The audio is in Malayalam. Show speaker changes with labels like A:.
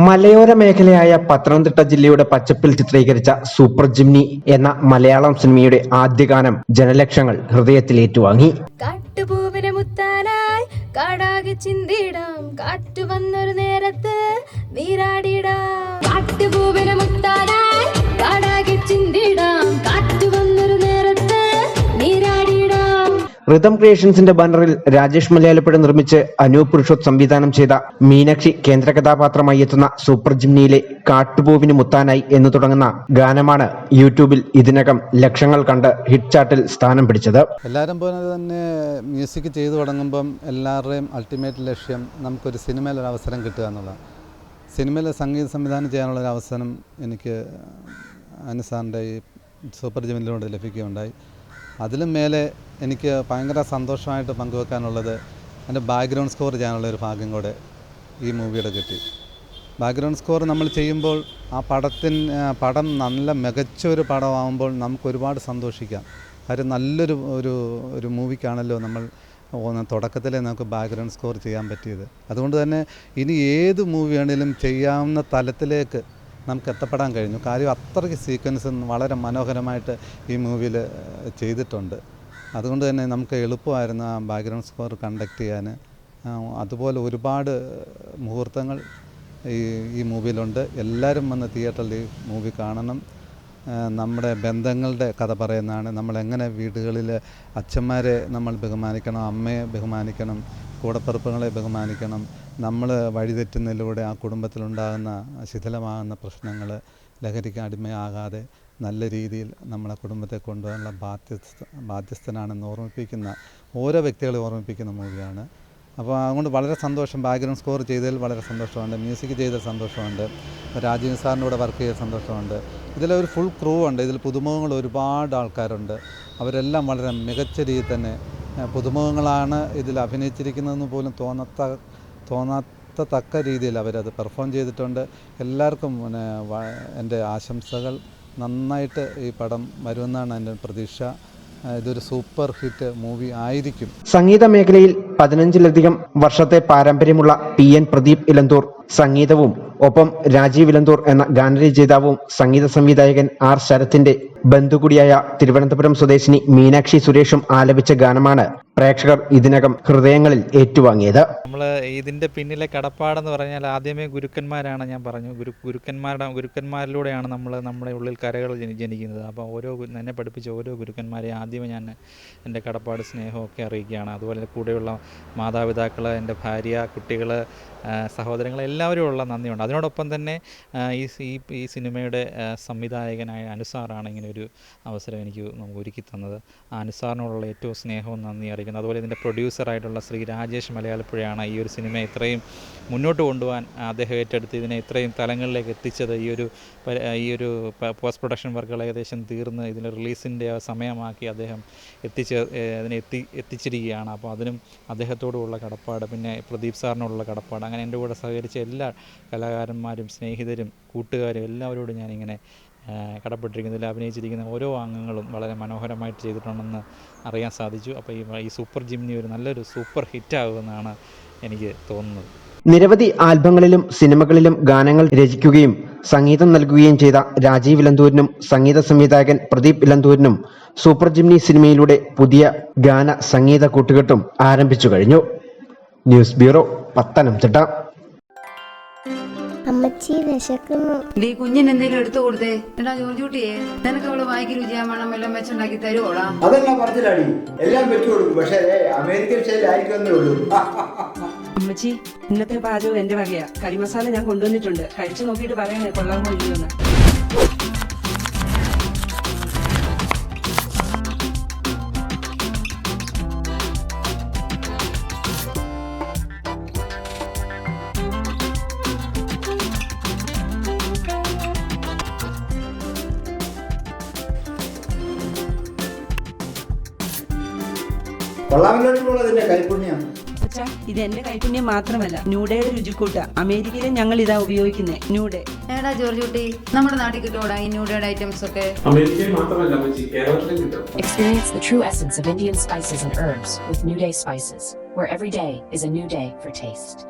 A: മലയോര മേഖലയായ പത്തനംതിട്ട ജില്ലയുടെ പച്ചപ്പിൽ ചിത്രീകരിച്ച സൂപ്പർ ജിംനി എന്ന മലയാളം സിനിമയുടെ ആദ്യ ഗാനം ജനലക്ഷങ്ങൾ ഹൃദയത്തിൽ ഏറ്റുവാങ്ങി.
B: കാട്ടുപൂവിനെ മുത്താനായി കാടാകെ ചിന്തിടാം, കാറ്റു വന്നൊരു നേരത്ത് നീരാടിടാം. കാട്ടുപൂവിനെ മുത്താനായി കാടാകെ ചിന്തിടാം, കാറ്റു വന്നൊരു നേരത്ത് നീരാടിടാം.
A: റിതം ക്രിയേഷൻസിന്റെ ബാനറിൽ രാജേഷ് മലയാളപ്പുഴ നിർമ്മിച്ച് അനൂപ് പുരുഷോത്ത് സംവിധാനം ചെയ്ത മീനാക്ഷി കേന്ദ്ര കഥാപാത്രമായി എത്തുന്ന സൂപ്പർ ജിംനിയിലെ കാട്ടുപൂവിന് മുത്താനായി എന്ന് തുടങ്ങുന്ന ഗാനമാണ് യൂട്യൂബിൽ ഇതിനകം ലക്ഷങ്ങൾ കണ്ട് ഹിറ്റ് ചാർട്ടിൽ സ്ഥാനം പിടിച്ചത്.
C: എല്ലാവരും പോലെ തന്നെ മ്യൂസിക് ചെയ്തു തുടങ്ങുമ്പം എല്ലാവരുടെയും അൾട്ടിമേറ്റ് ലക്ഷ്യം നമുക്കൊരു സിനിമയിൽ ഒരു അവസരം കിട്ടുക എന്നുള്ളതാണ്. സിനിമയിൽ സംഗീത സംവിധാനം ചെയ്യാനുള്ളൊരു അവസരം എനിക്ക് അനുസാറിൻ്റെ ഈ സൂപ്പർ ജിംനിയിലൂടെ ലഭിക്കുകയുണ്ടായി. അതിലും മേലെ എനിക്ക് ഭയങ്കര സന്തോഷമായിട്ട് പങ്കുവെക്കാനുള്ളത് എൻ്റെ ബാക്ക്ഗ്രൗണ്ട് സ്കോർ ചെയ്യാനുള്ളൊരു ഭാഗ്യം കൂടെ ഈ മൂവിയുടെ കിട്ടി. ബാക്ക്ഗ്രൗണ്ട് സ്കോർ നമ്മൾ ചെയ്യുമ്പോൾ ആ പടം നല്ല മികച്ച ഒരു പടമാകുമ്പോൾ നമുക്ക് ഒരുപാട് സന്തോഷിക്കാം. കാര്യം നല്ലൊരു ഒരു മൂവിക്കാണല്ലോ നമ്മൾ തുടക്കത്തിലേ നമുക്ക് ബാക്ക്ഗ്രൗണ്ട് സ്കോർ ചെയ്യാൻ പറ്റിയത്. അതുകൊണ്ട് തന്നെ ഇനി ഏത് മൂവി ആണെങ്കിലും ചെയ്യാവുന്ന തലത്തിലേക്ക് നമുക്ക് എത്തപ്പെടാൻ കഴിഞ്ഞു. കാര്യം അത്രയ്ക്ക് സീക്വൻസ് വളരെ മനോഹരമായിട്ട് ഈ മൂവിയിൽ ചെയ്തിട്ടുണ്ട്. അതുകൊണ്ട് തന്നെ നമുക്ക് എളുപ്പമായിരുന്നു ആ ബാക്ക്ഗ്രൗണ്ട് സ്കോർ കണ്ടക്ട് ചെയ്യാൻ. അതുപോലെ ഒരുപാട് മുഹൂർത്തങ്ങൾ ഈ മൂവിയിലുണ്ട്. എല്ലാവരും വന്ന് തിയേറ്ററിൽ ഈ മൂവി കാണണം. നമ്മുടെ ബന്ധങ്ങളുടെ കഥ പറയുന്നതാണ്. നമ്മളെങ്ങനെ വീടുകളിൽ അച്ഛന്മാരെ നമ്മൾ ബഹുമാനിക്കണം, അമ്മയെ ബഹുമാനിക്കണം, കൂടപ്പിറപ്പുകളെ ബഹുമാനിക്കണം. നമ്മൾ വഴിതെറ്റുന്നതിലൂടെ ആ കുടുംബത്തിലുണ്ടാകുന്ന ശിഥിലമാകുന്ന പ്രശ്നങ്ങൾ, ലഹരിക്ക് അടിമയാകാതെ നല്ല രീതിയിൽ നമ്മളെ കുടുംബത്തെ കൊണ്ടുപോകാനുള്ള ബാധ്യസ്ഥനാണെന്ന് ഓർമ്മിപ്പിക്കുന്ന ഓരോ വ്യക്തികളെ ഓർമ്മിപ്പിക്കുന്ന മൂവിയാണ്. അപ്പോൾ അതുകൊണ്ട് വളരെ സന്തോഷം. ബാക്ക്ഗ്രൗണ്ട് സ്കോർ ചെയ്തതിൽ വളരെ സന്തോഷമുണ്ട്. മ്യൂസിക് ചെയ്ത സന്തോഷമുണ്ട്. രാജീവ് സാറിൻ്റെ കൂടെ വർക്ക് ചെയ്ത സന്തോഷമുണ്ട്. ഇതിലൊരു ഫുൾ ക്രൂ ഉണ്ട്. ഇതിൽ പുതുമുഖങ്ങൾ ഒരുപാട് ആൾക്കാരുണ്ട്. അവരെല്ലാം വളരെ മികച്ച രീതിയിൽ തന്നെ പുതുമുഖങ്ങളാണ് ഇതിൽ അഭിനയിച്ചിരിക്കുന്നതെന്ന് പോലും തോന്നാത്തക്ക രീതിയിൽ അവരത് പെർഫോം ചെയ്തിട്ടുണ്ട്. എല്ലാവർക്കും എൻ്റെ ആശംസകൾ. നന്നായിട്ട് ഈ പടം വരുമെന്നാണ് എൻ്റെ പ്രതീക്ഷ. ഇതൊരു സൂപ്പർ ഹിറ്റ് മൂവി ആയിരിക്കും.
A: സംഗീത മേഖലയിൽ 15-ലധികം വർഷത്തെ പാരമ്പര്യമുള്ള PN പ്രദീപ് ഇലന്തൂർ സംഗീതവും, ഒപ്പം രാജീവ് ഇലന്തൂർ എന്ന ഗാനരചയിതാവും സംഗീത സംവിധായകൻ R ശരത്തിന്റെ ബന്ധു കൂടിയായ തിരുവനന്തപുരം സ്വദേശിനി മീനാക്ഷി സുരേഷും ആലപിച്ച ഗാനമാണ് പ്രേക്ഷകർ ഇതിനകം ഹൃദയങ്ങളിൽ ഏറ്റുവാങ്ങിയത്.
D: നമ്മൾ ഇതിൻ്റെ പിന്നിലെ കടപ്പാടെന്ന് പറഞ്ഞാൽ ആദ്യമേ ഗുരുക്കന്മാരാണ്. ഞാൻ പറഞ്ഞു, ഗുരുക്കന്മാരിലൂടെയാണ് നമ്മുടെ ഉള്ളിൽ കരകൾ ജനിക്കുന്നത്. അപ്പോൾ എന്നെ പഠിപ്പിച്ച ഓരോ ഗുരുക്കന്മാരെ ആദ്യമേ ഞാൻ എൻ്റെ കടപ്പാട് സ്നേഹമൊക്കെ അറിയിക്കുകയാണ്. അതുപോലെ കൂടെയുള്ള മാതാപിതാക്കൾ, എൻ്റെ ഭാര്യ, കുട്ടികൾ, സഹോദരങ്ങൾ എല്ലാവരും ഉള്ള നന്ദിയുണ്ട്. അതിനോടൊപ്പം തന്നെ ഈ സിനിമയുടെ സംവിധായകനായ അനുസാറാണ് ഇങ്ങനെ ഒരു അവസരം നമുക്ക് ഒരുക്കി തന്നത്. ആ അനുസാറിനോടുള്ള ഏറ്റവും സ്നേഹവും നന്ദി അറിയിക്കുന്നു. അതുപോലെ ഇതിൻ്റെ പ്രൊഡ്യൂസറായിട്ടുള്ള ശ്രീ രാജേഷ് മലയാളപ്പുഴയാണ് ഈ ഒരു സിനിമ ഇത്രയും മുന്നോട്ട് കൊണ്ടുപോകാൻ അദ്ദേഹം ഏറ്റെടുത്ത് ഇതിനെ ഇത്രയും തലങ്ങളിലേക്ക് എത്തിച്ചത്. ഈ ഒരു പോസ്റ്റ് പ്രൊഡക്ഷൻ വർക്കുകൾ ഏകദേശം തീർന്ന് ഇതിൻ്റെ റിലീസിൻ്റെ സമയമാക്കി അദ്ദേഹം എത്തിച്ചിരിക്കുകയാണ്. അപ്പോൾ അതിനും അദ്ദേഹത്തോടുള്ള കടപ്പാട്, പിന്നെ പ്രദീപ് സാറിനോടുള്ള കടപ്പാട്, അങ്ങനെ എൻ്റെ കൂടെ സഹകരിച്ച എല്ലാ കലാകാരന്മാരും, സ്നേഹിതരും, കൂട്ടുകാരും എല്ലാവരോടും ഞാനിങ്ങനെ കടപ്പെട്ടിരിക്കുന്നതിൽ അഭിനയിച്ചിരിക്കുന്ന ഓരോ അംഗങ്ങളും വളരെ മനോഹരമായിട്ട് ചെയ്തിട്ടുണ്ടെന്ന് അറിയാൻ സാധിച്ചു. അപ്പോൾ ഈ സൂപ്പർ ജിംനി ഒരു നല്ലൊരു സൂപ്പർ ഹിറ്റാകുമെന്നാണ് എനിക്ക് തോന്നുന്നത്.
A: നിരവധി ആൽബങ്ങളിലും സിനിമകളിലും ഗാനങ്ങൾ രചിക്കുകയും സംഗീതം നൽകുകയും ചെയ്ത രാജീവ് ഇലന്തൂരിനും സംഗീത സംവിധായകൻ പ്രദീപ് ഇലന്തൂരിനും സൂപ്പർ ജിംനി സിനിമയിലൂടെ പുതിയ ഗാന സംഗീത കൂട്ടുകെട്ടും ആരംഭിച്ചു കഴിഞ്ഞു. News bureau, Pathanamthitta.
E: അമ്മച്ചി വിശക്കുന്നു.
F: നീ കുഞ്ഞിന് എന്തെങ്കിലും എടുത്തു കൊടുത്തേ. എടാ ജോർജൂട്ടിയെ, നിനക്ക് അവള് വായിക്ക് രുചിയാൻ വേണം വല്ലതും വെച്ചുണ്ടാക്കി തരുവോടാ?
G: അതെല്ലാം പറഞ്ഞില്ലാടി, എല്ലാം വെച്ചു കൊടുക്കും. പക്ഷേ അമേരിക്കൻ സ്റ്റൈൽ ആയിരിക്കുമെന്നേ ഉള്ളൂ.
H: അമ്മച്ചി, ഇന്നത്തെ പാചകം എന്റെ വകയാ. കരിമസാല ഞാൻ കൊണ്ടുവന്നിട്ടുണ്ട്. കഴിച്ചു നോക്കിയിട്ട് പറയണേ കൊള്ളാമോ ഇല്ലെന്ന്.
G: കൊള്ളാമല്ലോട്ടുള്ളതിന്റെ കൈപുണ്യം.
H: ഇത് എന്റെ കൈപുണ്യം മാത്രമല്ല, ന്യൂഡയുടെ രുചിക്കൂട്ട. അമേരിക്കയിലെ ഞങ്ങൾ ഇതാ ഉപയോഗിക്കുന്നത് ന്യൂഡേ.
F: ഏടാ ജോർജൂട്ടി, നമ്മുടെ നാട്ടിൽ കിട്ടൂടാ ഈ ന്യൂഡയുടെ ഐറ്റംസ് ഒക്കെ?
I: അമേരിക്കയിൽ മാത്രമല്ല, കേരളത്തിലും കിട്ടും.
J: Experience the true essence of Indian spices and herbs with New Day spices, where every day is a new day for taste.